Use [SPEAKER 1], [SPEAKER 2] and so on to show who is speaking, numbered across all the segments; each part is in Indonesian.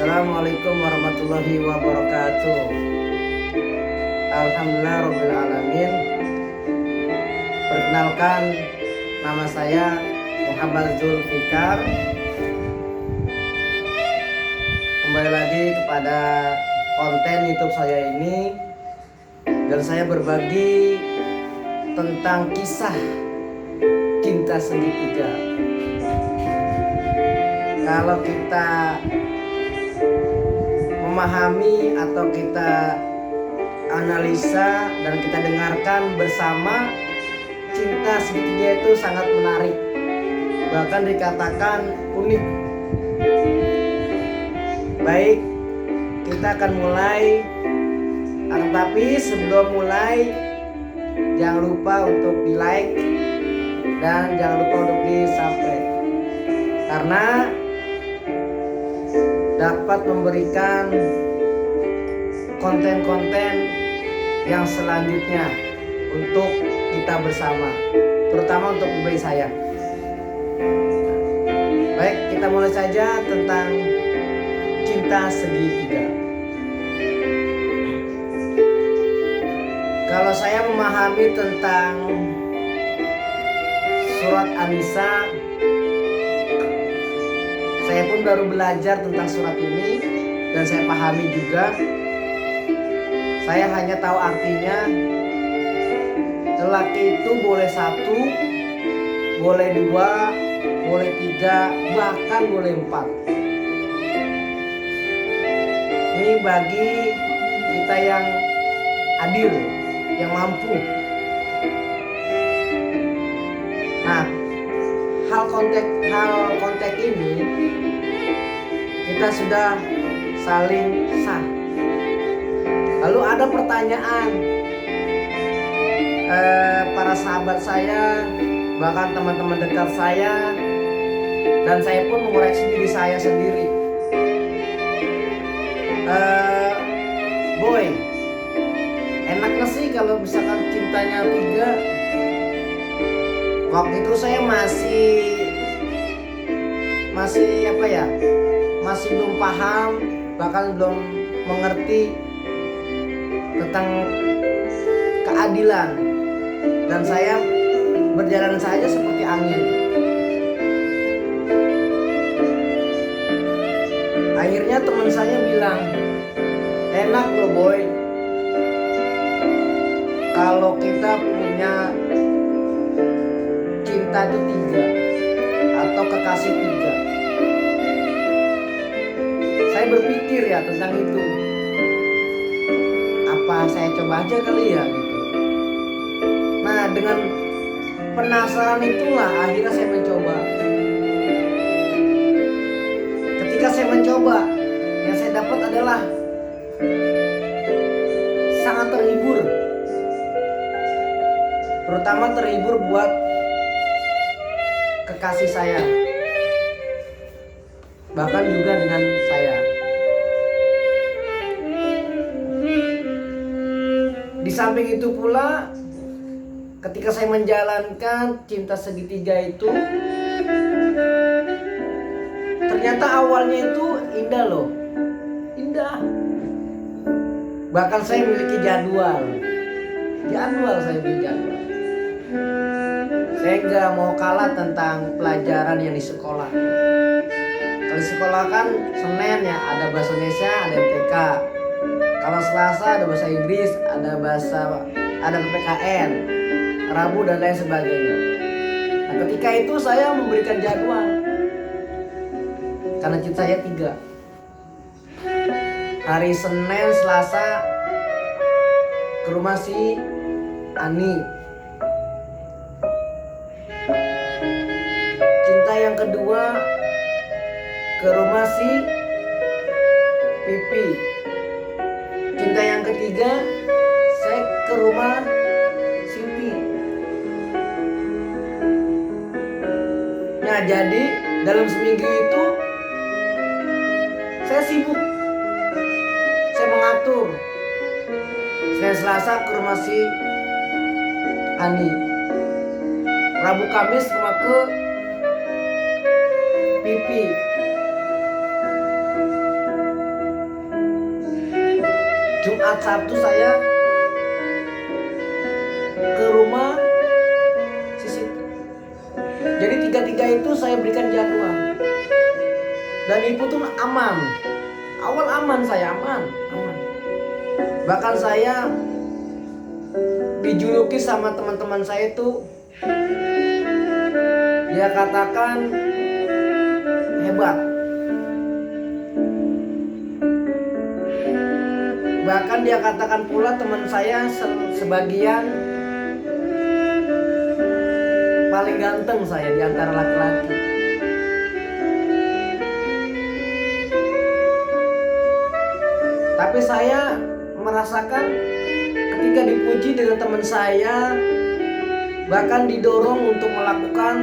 [SPEAKER 1] Assalamualaikum warahmatullahi wabarakatuh. Alhamdulillah rabbil alamin. Perkenalkan, nama saya Muhammad Zulfikar. Kembali lagi kepada konten YouTube saya ini, dan saya berbagi tentang kisah cinta segitiga. Kalau kita memahami atau kita analisa dan kita dengarkan bersama, cinta segitiga itu sangat menarik, bahkan dikatakan unik. Baik, kita akan mulai. Tapi sebelum mulai, jangan lupa untuk di like dan jangan lupa untuk di subscribe, karena dapat memberikan konten-konten yang selanjutnya untuk kita bersama, terutama untuk pribadi saya. Baik, kita mulai saja tentang cinta segitiga. Kalau saya memahami tentang surat An-Nisa, saya pun baru belajar tentang surat ini dan saya pahami juga. Saya hanya tahu artinya, lelaki itu boleh satu, boleh dua, boleh tiga, bahkan boleh empat. Ini bagi kita yang adil, yang mampu. Nah, hal konteks ini kita sudah saling sah. Lalu ada pertanyaan, para sahabat saya, bahkan teman-teman dekat saya, dan saya pun mengoreksi diri saya sendiri. Boy, enaknya sih kalau misalkan cintanya tiga. Waktu itu saya masih belum paham, bahkan belum mengerti tentang keadilan, dan saya berjalan saja seperti angin. Akhirnya teman saya bilang, enak loh boy, kalau kita punya cinta itu tiga atau kekasih tiga. Saya berpikir ya tentang itu, apa saya coba aja kali ya gitu. Nah, dengan penasaran itulah akhirnya saya mencoba. Ketika saya mencoba, yang saya dapat adalah sangat terhibur. Terutama terhibur buat kekasih saya, bahkan juga dengan saya. Di samping itu pula, ketika saya menjalankan cinta segitiga itu, ternyata awalnya itu indah loh, indah. Bahkan saya memiliki jadwal saya memiliki jadwal. Saya nggak mau kalah tentang pelajaran yang di sekolah. Kalau di sekolah kan Senin ya ada bahasa Indonesia, ada MTK. Kalau Selasa ada bahasa Inggris, ada PPKN, Rabu dan lain sebagainya. Nah, ketika itu saya memberikan jadwal, karena cinta saya tiga. Hari Senin, Selasa ke rumah si Ani. Cinta yang kedua ke rumah si Pipi. Cinta yang ketiga saya ke rumah Siti. Nah, jadi dalam seminggu itu saya sibuk, saya mengatur. Senin Selasa ke rumah si Ani, Rabu Kamis rumah ke Pipi, Jumat Sabtu saya ke rumah si Siti. Jadi tiga-tiga itu saya berikan jadwal. Dan ibu tuh aman. Awal aman, saya aman. Bahkan saya dijuluki sama teman-teman saya itu, dia katakan hebat. Bahkan dia katakan pula teman saya sebagian paling ganteng saya di antara laki-laki. Tapi saya merasakan ketika dipuji dengan teman saya, bahkan didorong untuk melakukan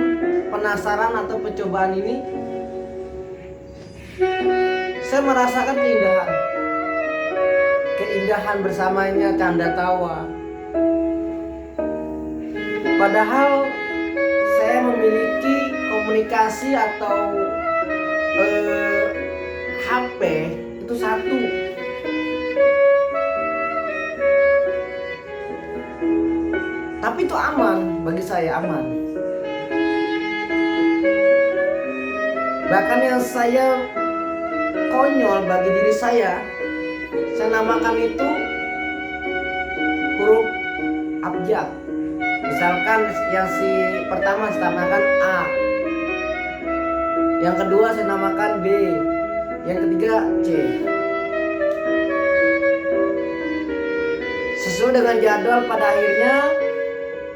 [SPEAKER 1] penasaran atau percobaan ini, saya merasakan keindahan bersamanya, canda tawa. Padahal saya memiliki komunikasi atau HP itu satu. Tapi itu aman, bagi saya aman. Bahkan yang saya konyol bagi diri saya namakan itu huruf abjad. Misalkan yang si pertama saya namakan A, yang kedua saya namakan B, yang ketiga C. Sesuai dengan jadwal, pada akhirnya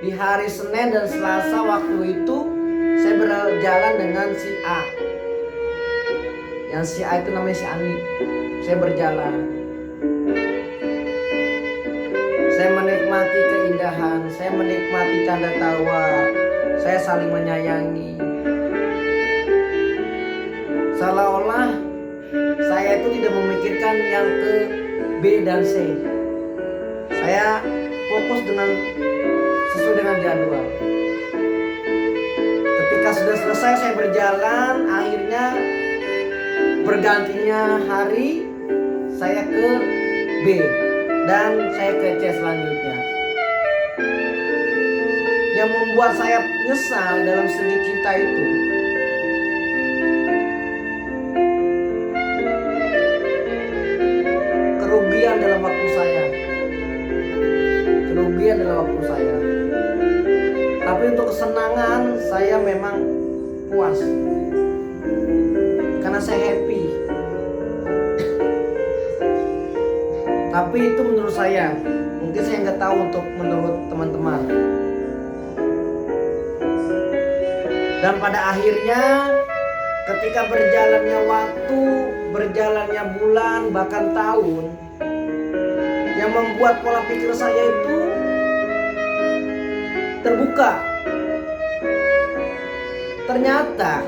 [SPEAKER 1] di hari Senin dan Selasa waktu itu saya berjalan dengan si A. Yang si A itu namanya si Ani. Saya berjalan. Saya menikmati keindahan, saya menikmati canda tawa, saya saling menyayangi. Seolah-olah saya itu tidak memikirkan yang ke B dan C. Saya fokus sesuai dengan jadwal. Ketika sudah selesai saya berjalan, akhirnya bergantinya hari saya ke B dan saya ke C selanjutnya. Yang membuat saya nyesal dalam segi cinta itu, kerugian dalam waktu saya. Tapi untuk kesenangan saya memang puas, karena saya happy. Tapi itu menurut saya, mungkin saya nggak tahu untuk menurut teman-teman. Dan pada akhirnya ketika berjalannya waktu, berjalannya bulan, bahkan tahun, yang membuat pola pikir saya itu terbuka. Ternyata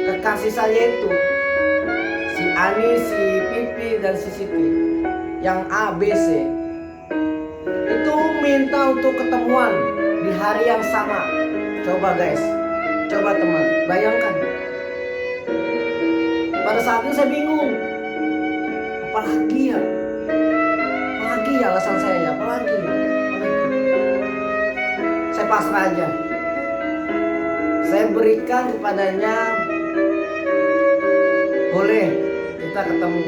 [SPEAKER 1] kekasih saya itu si Ani, si Pipi, dan si Siti, yang A, B, C, itu minta untuk ketemuan di hari yang sama. Coba guys, coba teman, bayangkan. Pada saat itu saya bingung, apalagi alasan saya, apalagi. Saya pasrah aja. Saya berikan kepadanya, boleh kita ketemu.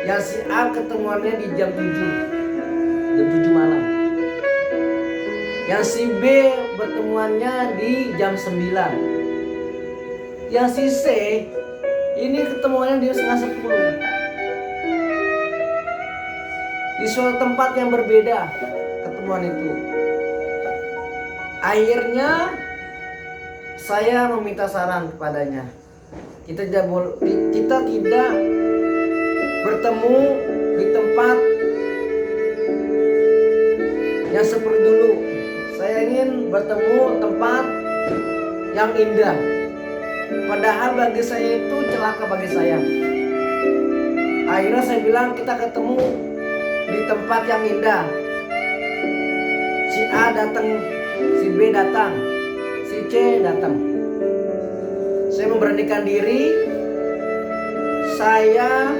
[SPEAKER 1] Yang si A ketemuannya di jam 7 malam. Yang si B bertemuannya di jam 9. Yang si C ini ketemuannya di setengah 10. Di suatu tempat yang berbeda ketemuan itu. Akhirnya saya meminta saran kepadanya. Kita tidak bertemu di tempat yang seperti dulu. Saya ingin bertemu tempat yang indah. Padahal bagi saya itu celaka bagi saya. Akhirnya saya bilang kita ketemu di tempat yang indah. Si A datang, si B datang, si C datang. Saya memberanikan diri. Saya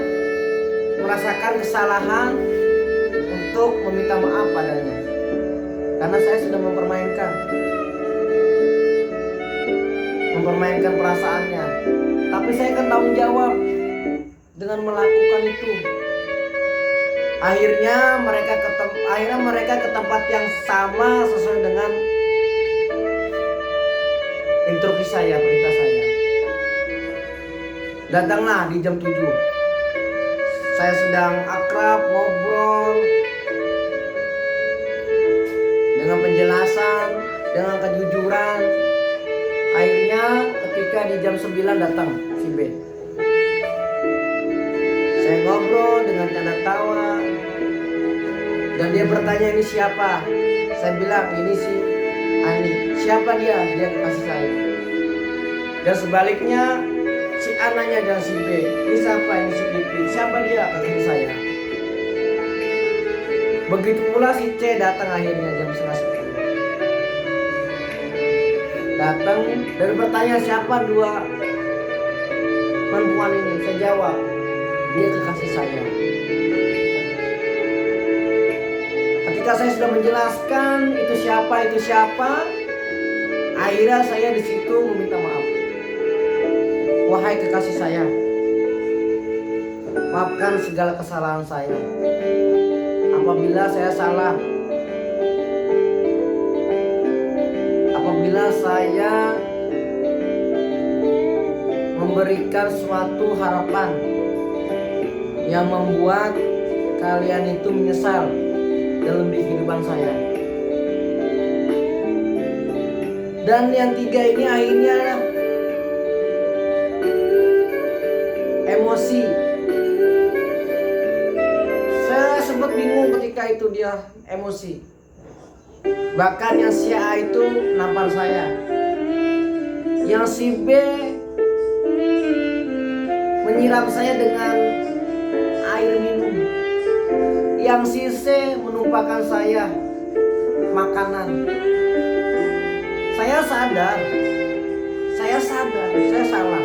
[SPEAKER 1] merasakan kesalahan untuk meminta maaf padanya. Karena saya sudah mempermainkan perasaannya. Tapi saya akan tanggung jawab dengan melakukan itu. Akhirnya mereka ke tempat yang sama sesuai dengan instruksi saya, perintah saya. Datanglah di jam 7. Saya sedang akrab, ngobrol, dengan penjelasan, dengan kejujuran. Akhirnya ketika di jam 9 datang si B. Saya ngobrol dengan tanda tawa. Dan dia bertanya, ini siapa? Saya bilang, ini si Ani. Siapa dia? Dia kasih saya. Dan sebaliknya si A nanya dengan si B, ini siapa? Ini si Pipi. Siapa dia? Kata saya. Begitu pula si C datang akhirnya jam 9:30. Datang dan bertanya, siapa dua perempuan ini? Saya jawab, dia kekasih saya. Ketika saya sudah menjelaskan itu siapa, akhirnya saya di situ meminta maaf. Wahai kekasih saya, maafkan segala kesalahan saya. Apabila saya salah, apabila saya memberikan suatu harapan yang membuat kalian itu menyesal dalam kehidupan saya. Dan yang tiga ini akhirnya emosi. Saya sempat bingung ketika itu dia emosi. Bahkan yang si A itu nampar saya, yang si B menyiram saya dengan air minum, yang si C menumpahkan saya makanan. Saya sadar saya salah.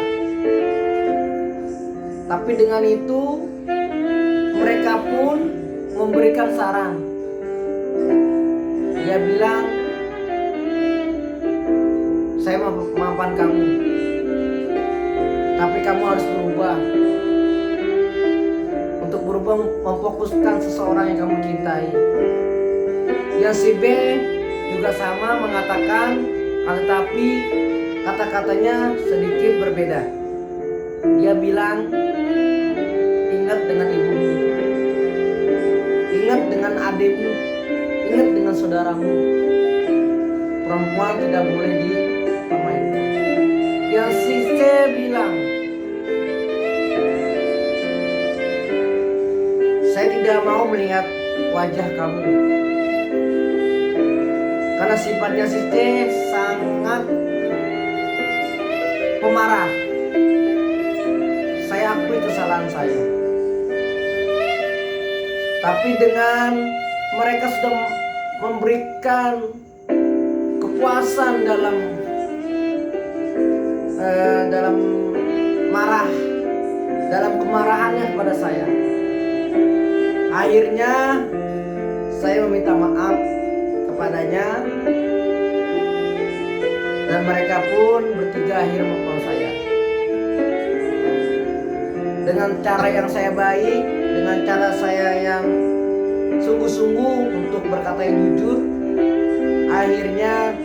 [SPEAKER 1] Tapi dengan itu mereka pun memberikan saran. Dia bilang, saya maafkan kamu, tapi kamu harus berubah. Untuk berubah, memfokuskan seseorang yang kamu cintai. Yang si B juga sama mengatakan, tetapi kata-katanya sedikit berbeda. Dia bilang, ingat dengan ibumu, ingat dengan adikmu, ingat dengan saudaramu. Perempuan tidak boleh dipermainkan. Yang si C bilang, saya tidak mau melihat wajah kamu, karena sifatnya si C sangat pemarah. Saya akui kesalahan saya. Tapi dengan mereka sudah memberikan kepuasan dalam marah, dalam kemarahannya kepada saya, akhirnya saya meminta maaf kepadanya, dan mereka pun bertiga akhirnya memaafkan saya. Dengan cara yang saya baik, dengan cara saya yang sungguh-sungguh untuk berkata yang jujur, akhirnya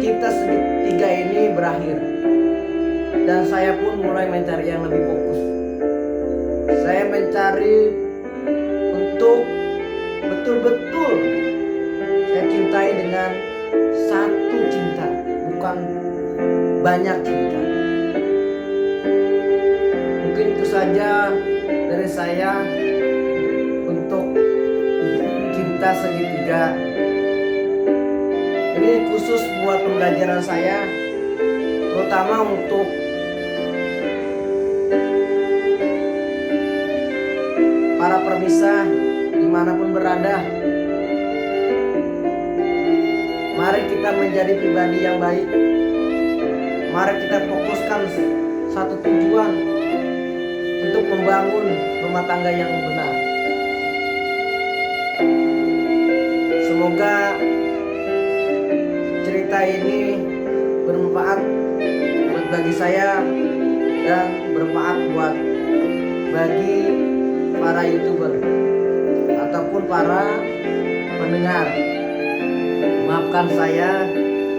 [SPEAKER 1] kita segitiga ini berakhir. Dan saya pun mulai mencari yang lebih fokus. Saya mencari untuk betul-betul saya cintai dengan satu cinta, bukan banyak cinta. Mungkin itu saja dari saya untuk cinta segitiga. Ini khusus buat pembelajaran saya, terutama untuk para permisah dimanapun berada. Mari kita menjadi pribadi yang baik. Mari kita fokuskan satu tujuan untuk membangun rumah tangga yang benar. Semoga cerita ini bermanfaat buat bagi saya dan bermanfaat buat bagi para YouTuber ataupun para pendengar. Maafkan saya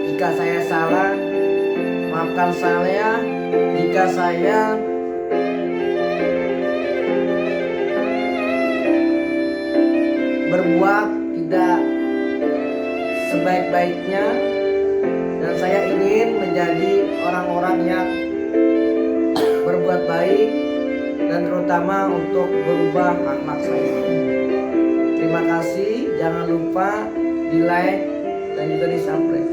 [SPEAKER 1] jika saya salah, maafkan saya jika saya berbuat tidak sebaik-baiknya, dan saya ingin menjadi orang-orang yang berbuat baik dan terutama untuk berubah akhlak saya. Terima kasih, jangan lupa di like dan juga di subscribe.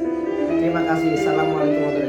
[SPEAKER 1] Terima kasih. Assalamualaikum warahmatullahi wabarakatuh.